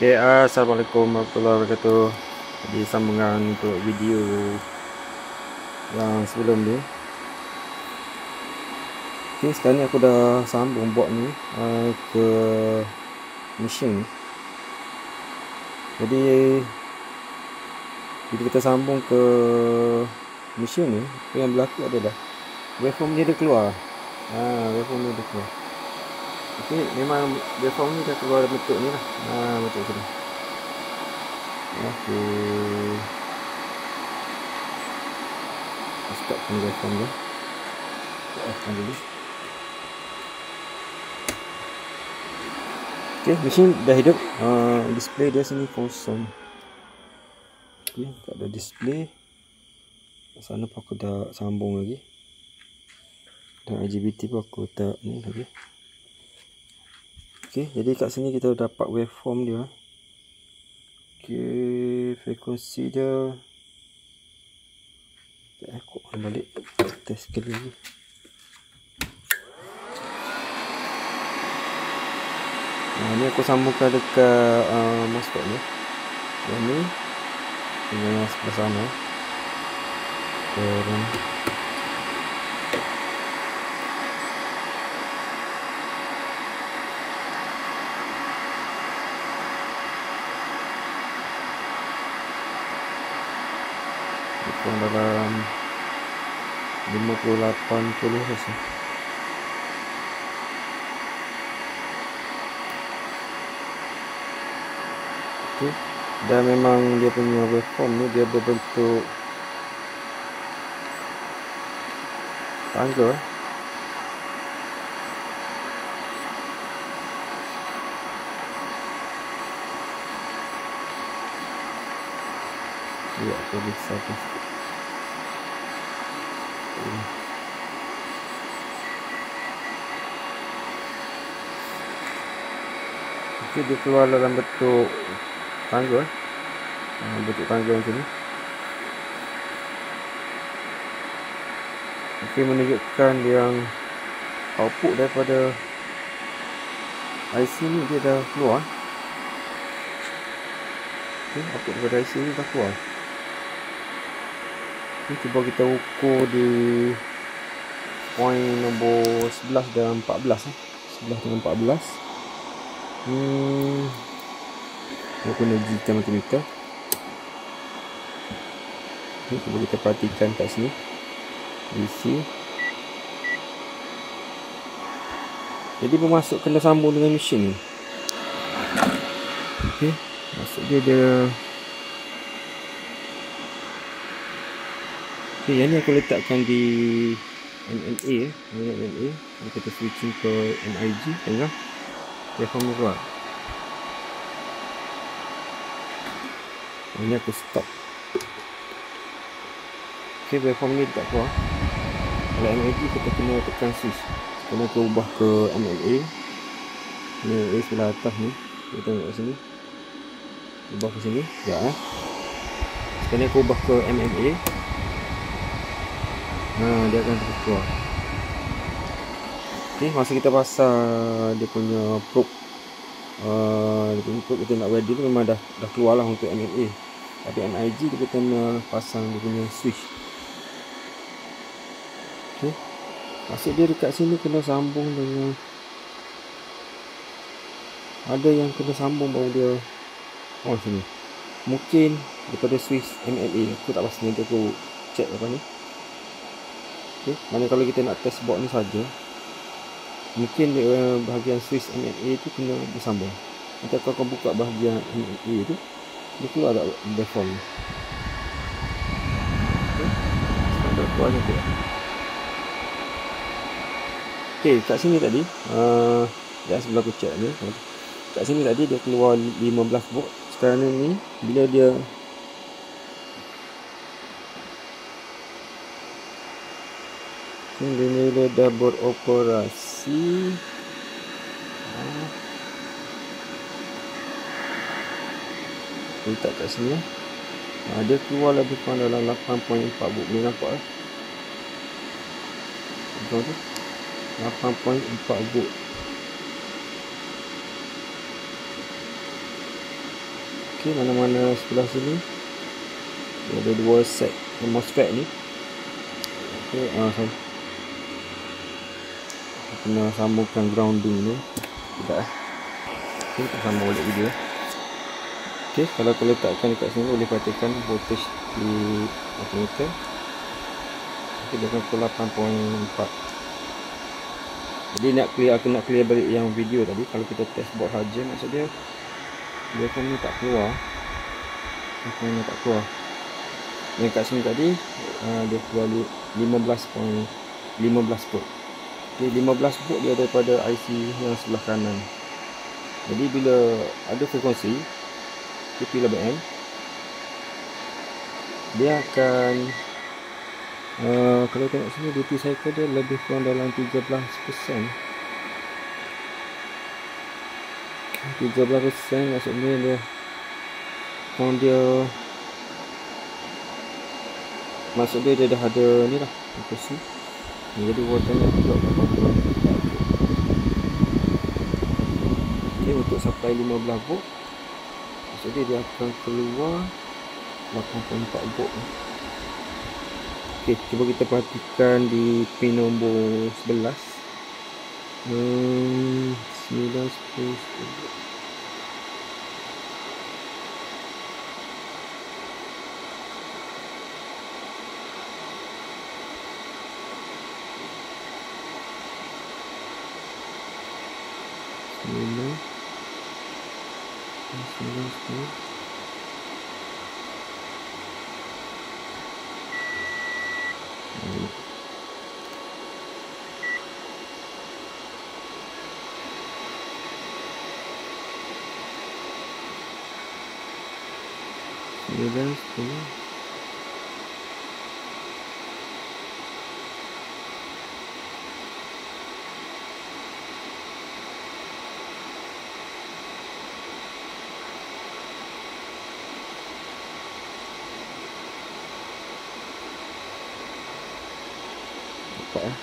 Okay, Assalamualaikum warahmatullahi wabarakatuh. Di sambungan untuk video yang sebelum ni. Okay, sekarang ni aku dah sambung board ni ke mesin. Jadi bila kita sambung ke mesin ni, yang berlaku adalah waveform ni dia keluar. Waveform ni dia keluar. Okay, memang waveform ni dah keluar bentuk ni lah. Bentuk sini. Okay, stopkan waveform dia. Offkan dulu. Okay, mesin dah hidup. Display dia sini kosong. Okay, tak ada display. Sana pun aku dah sambung lagi. Dan IGBT pun aku tak ni lagi. Okay, jadi kat sini kita dapat waveform dia. Okay, frekuensi dia. Aku balik test sekali lagi. Ni aku sambungkan dekat MOSFET ni. Yang ni dengan yang sebelah sana. Dan dalam 50-80 rasa. Okay. Dan memang dia punya waveform ni dia berbentuk tangga. Ya, aku bisa sikit. Okay, dia keluar dalam bentuk tangga. Bentuk tangga macam ni. Okay, menunjukkan yang output daripada IC ni dia dah keluar. Okay, output daripada IC ni dah keluar. Okay, cuba kita ukur di point nombor 11 dan 14. 11 dengan 14. Aku guna digital multimeter. Okay, cuba kita perhatikan kat sini. DC. Jadi bermaksud kena sambung dengan mesin ni. Okay, maksud dia okay, yang ni aku letakkan di NNA. NNA. Kita switching ke MIG. Tengah waveform ni keluar. Ini aku stop. Okay, waveform ni tak keluar. Kalau MIG kita kena tekan switch. Kena kita ubah ke MLA. MLA sebelah atas ni. Kita tengok kat sini. Ubah ke sini. Sekejap Sekarang aku ubah ke MLA. Dia akan terus keluar. Okay, masa kita pasang dia punya probe, dia punya probe kita nak ready tu memang dah keluar lah untuk MLA. Tapi MIG kita kena pasang dia punya switch. Okay, maksud dia dekat sini kena sambung dengan, ada yang kena sambung baru dia sini. Mungkin daripada switch MLA. Aku tak pasti, nanti aku check apa ni. Okay, mana kalau kita nak test board ni saja, mungkin bahagian switch MLA tu kena disambung. Nanti aku akan buka bahagian MLA tu, dia keluar tak waveform ni. Okay, sekarang keluar nanti. Okay, kat sini tadi dan sebelah aku check ni, kat sini tadi dia keluar 15 volt. Sekarang ni bila dia bila dah beroperasi, letak kat sini. Dia keluar lebih kurang dalam 8.4 volt. Boleh nampak tu 8.4 volt. Okey, mana-mana sebelah sini ada 2 set MOSFET ni. Okey, saya kena sambungkan grounding ni. Sekejap Okey, kita sambung balik video. Okey, kalau aku letakkan dekat sini, boleh perhatikan voltage di multimeter. Okey, dia akan pukul 8.4. Jadi aku nak clear balik yang video tadi. Kalau kita test board saja, maksud dia akan ni tak keluar. Akan tak keluar. Yang kat sini tadi dia keluar 15 volt. Okey, 15 volt dia daripada IC yang sebelah kanan. Jadi bila ada frekuensi PWM, dia akan kalau tengok sini duty cycle dia lebih kurang dalam 13%. 13% maksudnya dia dia dah ada ni lah frekuensi. Jadi voltanya juga berapa. Okey, untuk supply 15 volt maksudnya dia akan keluar 8.4 volt. Okey, cuba kita perhatikan di pin nombor 11. 9, 10, 11. Nampak ya?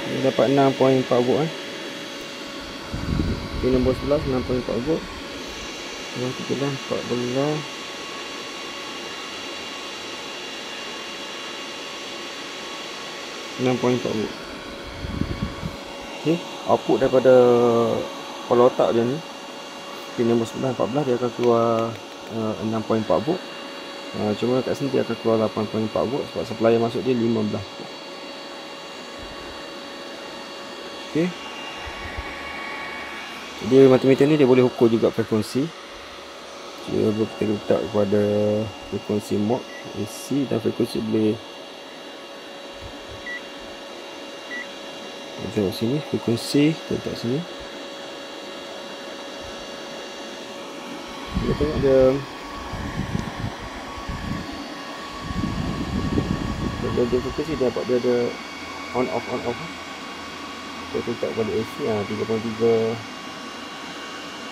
Ini dapat 6.4 volt Pin nombor 11 6.4 volt. Nombor 13 14 6.4 volt. Okey, output daripada kepala otak dia ni pin nombor 9 14 dia akan keluar 6.4 volt. Cuma kat sini dia akan keluar 8.4 volt sebab supply yang masuk dia 15 volt. Okey. Jadi multimeter ni dia boleh ukur juga frekuensi. Dia kita letak kepada frekuensi mod AC dan frekuensi boleh tengok sini frekuensi kita letak sini. Kita tengok dia frekuensi dia dapat dia ada on off. Kita letak pada AC 3.3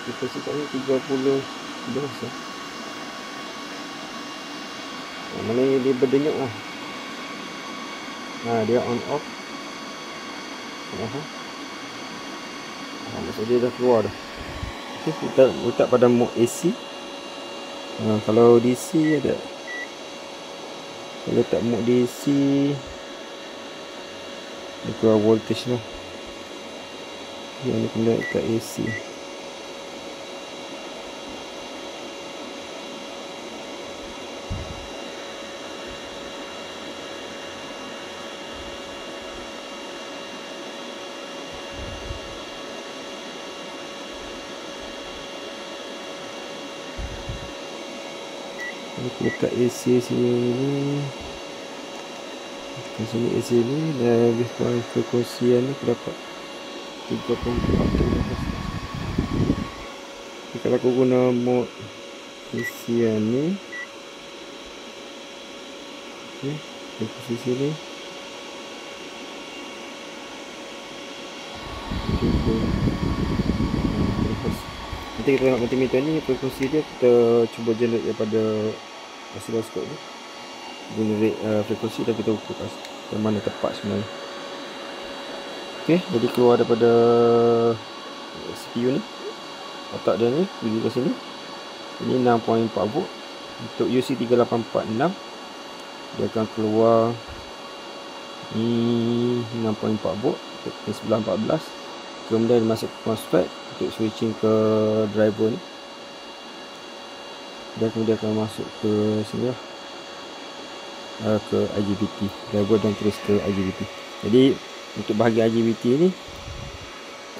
frekuensi kat ni 30 Hz. Mana dia berdenyut lah. Dia on off. Maksud dia dah keluar dah. Okay, kita letak pada mode AC. Kalau DC ada. Kalau letak mode DC dia keluar voltage lah. Yang ni kena letak AC. Letak AC sini. Letak sini AC ni dah lebih kurang frekuensi ni aku dapat 3.4 kHz. Kalau aku guna mode AC ni, okey, frekuensi sini 3.4 kHz. kita tengok multimeter ni, frekuensi dia kita cuba generate daripada oscilloscope ni, generate frekuensi dan kita ukur yang mana tepat sebenarnya. Okey, jadi keluar daripada CPU ni, otak dia ni pergi ke sini. Ini 6.4 volt. Untuk UC3846 dia akan keluar 6.4 volt ke 914. Kemudian masuk ke MOSFET untuk switching ke driver ni, dan kemudian akan masuk ke sini lah, ke IGBT driver dan terus ke IGBT. Jadi untuk bahagian IGBT ni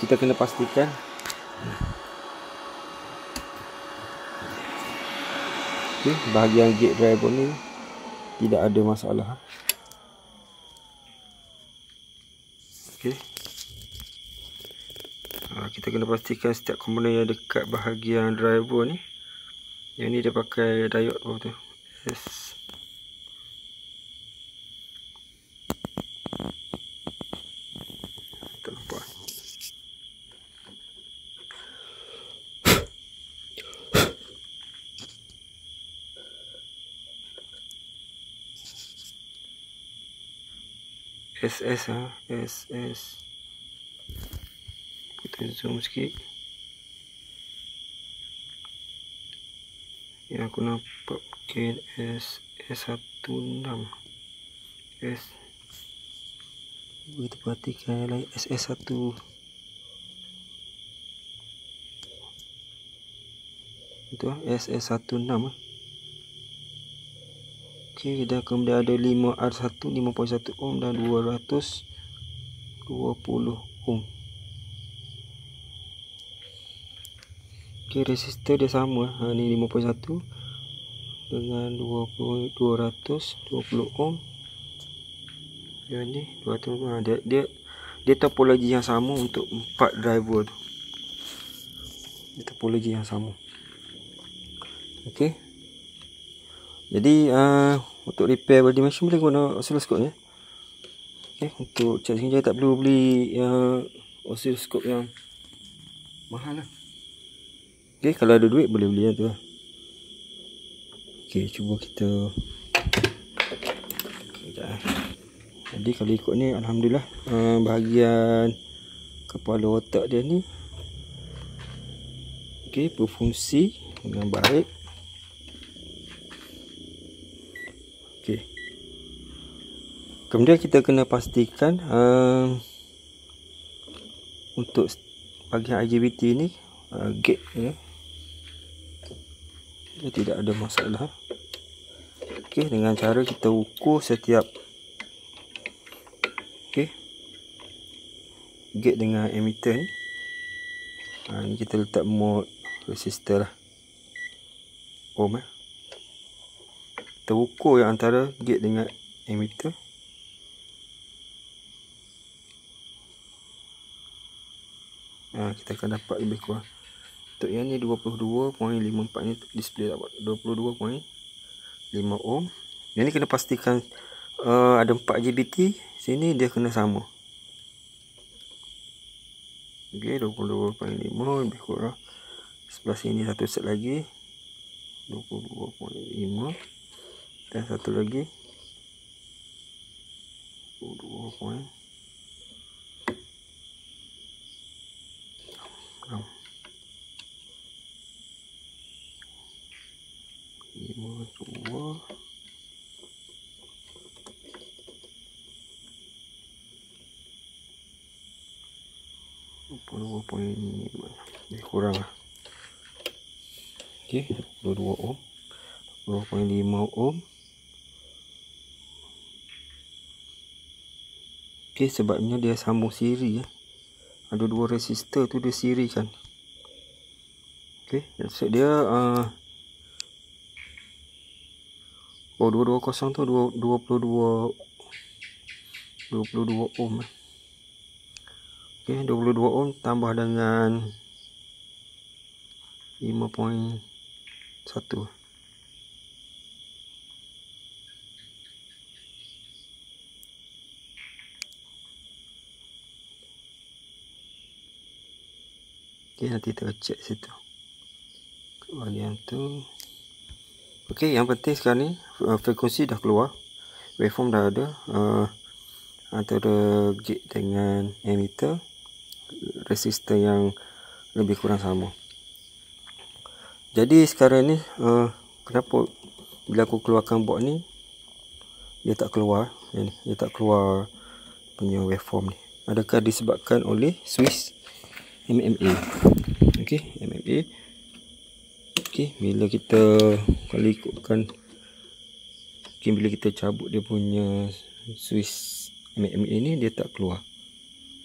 kita kena pastikan bahagian gate driver ni tidak ada masalah. Okey, kita kena pastikan setiap komponen yang dekat bahagian driver ni. Yang ni dia pakai diode apa tu, tak nampak. SS. Kita zoom sikit. Yang aku nampak mungkin SS16. Kita perhatikan yang lain, SS1. Itu SS16. Okey, dan kemudian ada 5R1, 5.1 ohm dan 220 ohm. Okey, resistor dia sama. Ni 5.1 dengan 220 ohm. Yang ni 200. Dia topologi yang sama untuk 4 driver tu. Dia topologi yang sama. Okey. Jadi untuk repair body machine boleh guna oscilloscope ni. Okey, untuk charge sini tak perlu beli oscilloscope yang mahal lah. Okey, kalau ada duit boleh beli yang tu lah. Okey, cuba kita. Jadi kalau ikut ni, alhamdulillah, bahagian kepala otak dia ni okey, berfungsi dengan baik. Okey. Kemudian kita kena pastikan untuk bahagian IGBT ni gate dia tidak ada masalah. Okey, dengan cara kita ukur setiap gate dengan emitter ni. Ni kita letak mode resistor lah, ohm kita ukur yang antara gate dengan emitter. Kita akan dapat lebih kurang. Untuk yang ni 22.54 ni display dapat 22.5 ohm. Yang ni kena pastikan ada 4 IGBT. Sini dia kena sama. Okey, 22.5 lebih kurang. Sebelah sini satu set lagi 22.5 dan satu lagi 22.6. Lebih kurang lah. Okey, 22 ohm, 2.5 ohm. Okey, sebabnya dia sambung siri ya. Ada dua resistor tu dia sirikan. Okey, maksud dia 220 tu 22 ohm. Okey, 22 ohm tambah dengan 5.1. Okey, nanti kita cek situ. bahagian tu. Okey, yang penting sekarang ni frekuensi dah keluar, waveform dah ada, antara gate dengan emitter resistor yang lebih kurang sama. Jadi sekarang ni kenapa bila aku keluarkan board ni dia tak keluar, dia tak keluar punya waveform ni? Adakah disebabkan oleh switch MMA? Okey, MMA. Okey, bila kita kalau ikutkan, okay, bila kita cabut dia punya switch MMA ni, dia tak keluar.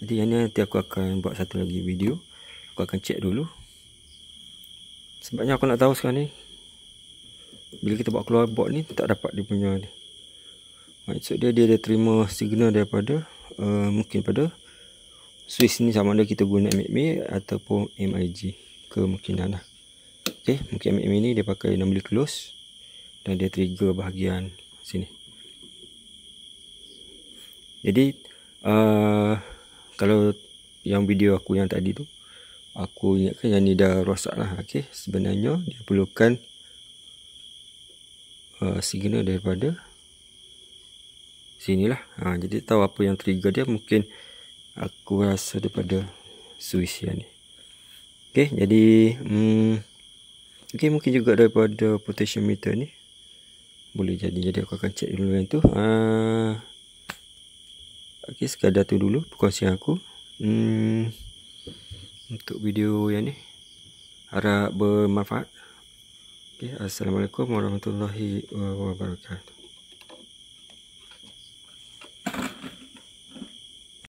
Jadi yang ni nanti aku akan buat satu lagi video. Aku akan check dulu. Sebabnya aku nak tahu sekarang ni, bila kita buat keluar board ni tak dapat dia punya ni. Maksud dia ada terima signal daripada mungkin pada switch ni, sama ada kita guna MMA ataupun MIG, kemungkinan lah. Okay, mungkin MMA ni dia pakai normally close dan dia trigger bahagian sini. Jadi kalau yang video aku yang tadi tu, aku ingatkan yang ni dah rosak lah. Okay, sebenarnya dia perlukan signal daripada sinilah. Jadi tahu apa yang trigger dia, mungkin aku rasa daripada switch yang ni. Okay, jadi okay, mungkin juga daripada potentiometer ni boleh jadi. Jadi aku akan check dulu yang tu. Okay, sekadar tu dulu perkongsian aku untuk video yang ni. Harap bermanfaat. Okay, Assalamualaikum warahmatullahi wabarakatuh.